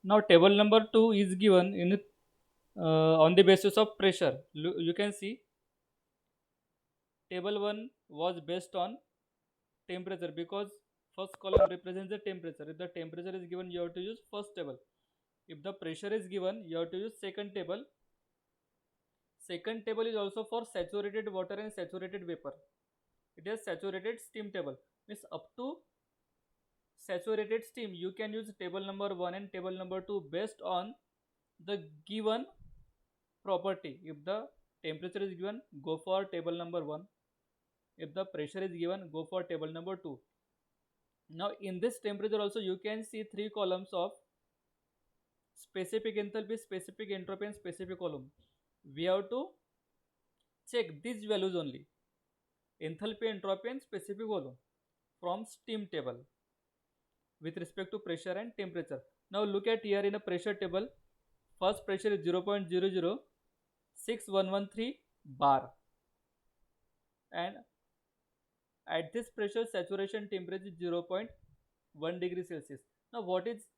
Now table number 2 is given in on the basis of pressure. You can see table 1 was based on temperature because first column represents the temperature. If the temperature is given, you have to use first table. If the pressure is given, you have to use second table. Second table is also for saturated water and saturated vapor. It is saturated steam table. Means up to saturated steam, you can use table number 1 and table number 2 based on the given property. If the temperature is given, go for table number 1. If the pressure is given, go for table number 2. Now in this temperature also you can see three columns of specific enthalpy, specific entropy and specific column. We have to check these values only, enthalpy, entropy and specific volume from steam table with respect to pressure and temperature. Now look at here in a pressure table, first pressure is 0.006113 bar, and at this pressure saturation temperature is 0.1 degree Celsius. Now what is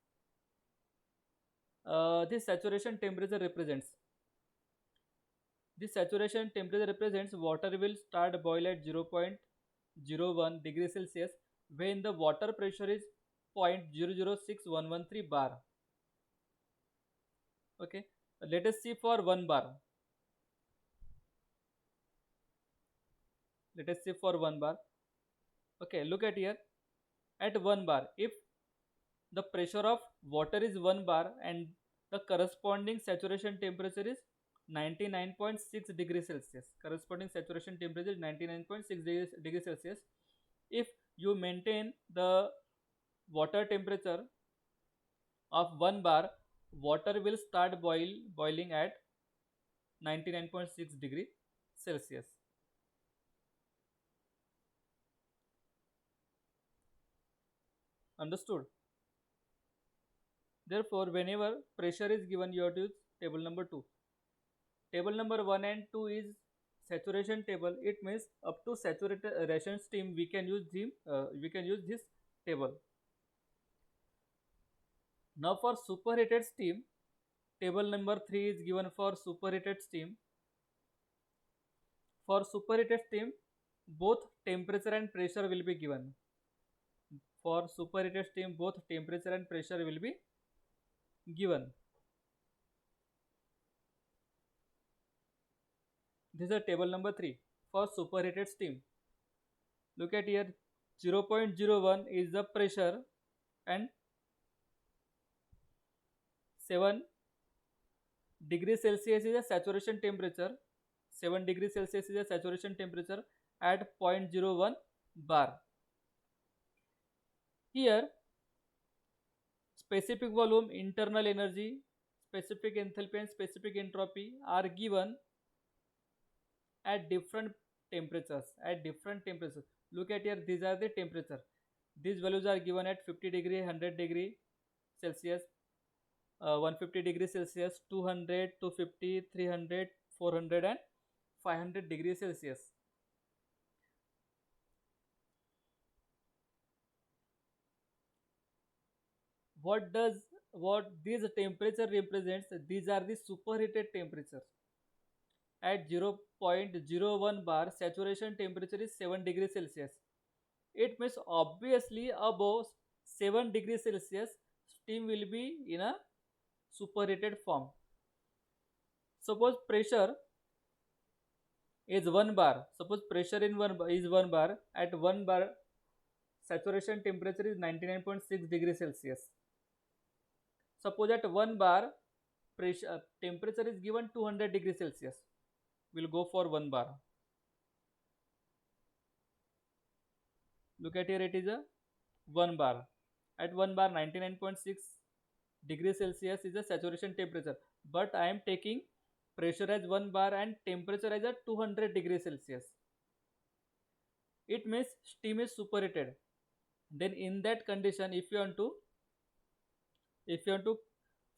this saturation temperature represents? This saturation temperature represents water will start boil at 0.01 degree Celsius when the water pressure is 0.006113 bar. Okay, let us see for 1 bar. Let us see for 1 bar. Okay, look at here. At 1 bar, if the pressure of water is 1 bar and the corresponding saturation temperature is 99.6 degrees Celsius. Corresponding saturation temperature is 99.6 degrees Celsius. If you maintain the water temperature of 1 bar, water will start boiling at 99.6 degree Celsius. Understood? Therefore, whenever pressure is given, you have to use table number 2. Table number 1 and 2 is saturation table. It means up to saturated ration steam we can use this table. Now for superheated steam, table number 3 is given for superheated steam. For superheated steam, both temperature and pressure will be given. For superheated steam, both temperature and pressure will be given. This is table number 3 for superheated steam. Look at here, 0.01 is the pressure and 7 degrees Celsius is a saturation temperature. 7 degrees Celsius is a saturation temperature at 0.01 bar. Here, specific volume, internal energy, specific enthalpy and specific entropy are given at different temperatures. At different temperatures. Look at here, these are the temperature. These values are given at 50 degree, 100 degree Celsius, 150 degree Celsius, 200, 250, 300, 400 and 500 degrees Celsius. What this temperature represents? These are the superheated temperatures. At 0.01 bar, saturation temperature is 7 degrees Celsius. It means obviously above 7 degrees Celsius, steam will be in a superheated form. Suppose pressure is 1 bar. Suppose pressure in 1 bar is 1 bar. At 1 bar, saturation temperature is 99.6 degrees Celsius. Suppose at 1 bar, pressure temperature is given 200 degrees Celsius. We'll go for 1 bar. Look at here, it is a 1 bar. At 1 bar, 99.6 degrees Celsius is the saturation temperature. But I am taking pressure as 1 bar and temperature as a 200 degrees Celsius. It means steam is superheated. Then in that condition, if you want to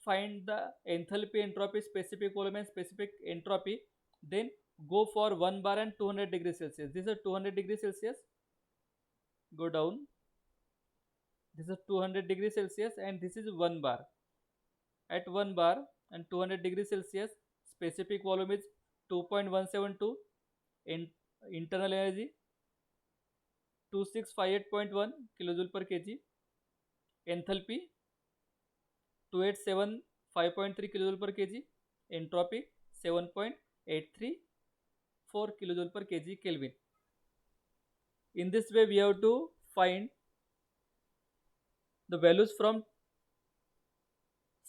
find the enthalpy, entropy, specific volume and specific entropy, then go for 1 bar and 200 degrees Celsius. This is 200 degrees Celsius. Go down. This is 200 degrees Celsius and this is 1 bar. at 1 bar and 200 degrees Celsius. Specific volume is 2.172. In, internal energy 2658.1 kilojoule per kg. Enthalpy 2875.3 kilojoule per kg. Entropy 7.834 kilojoule per kg Kelvin. In this way we have to find the values from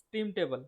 steam table.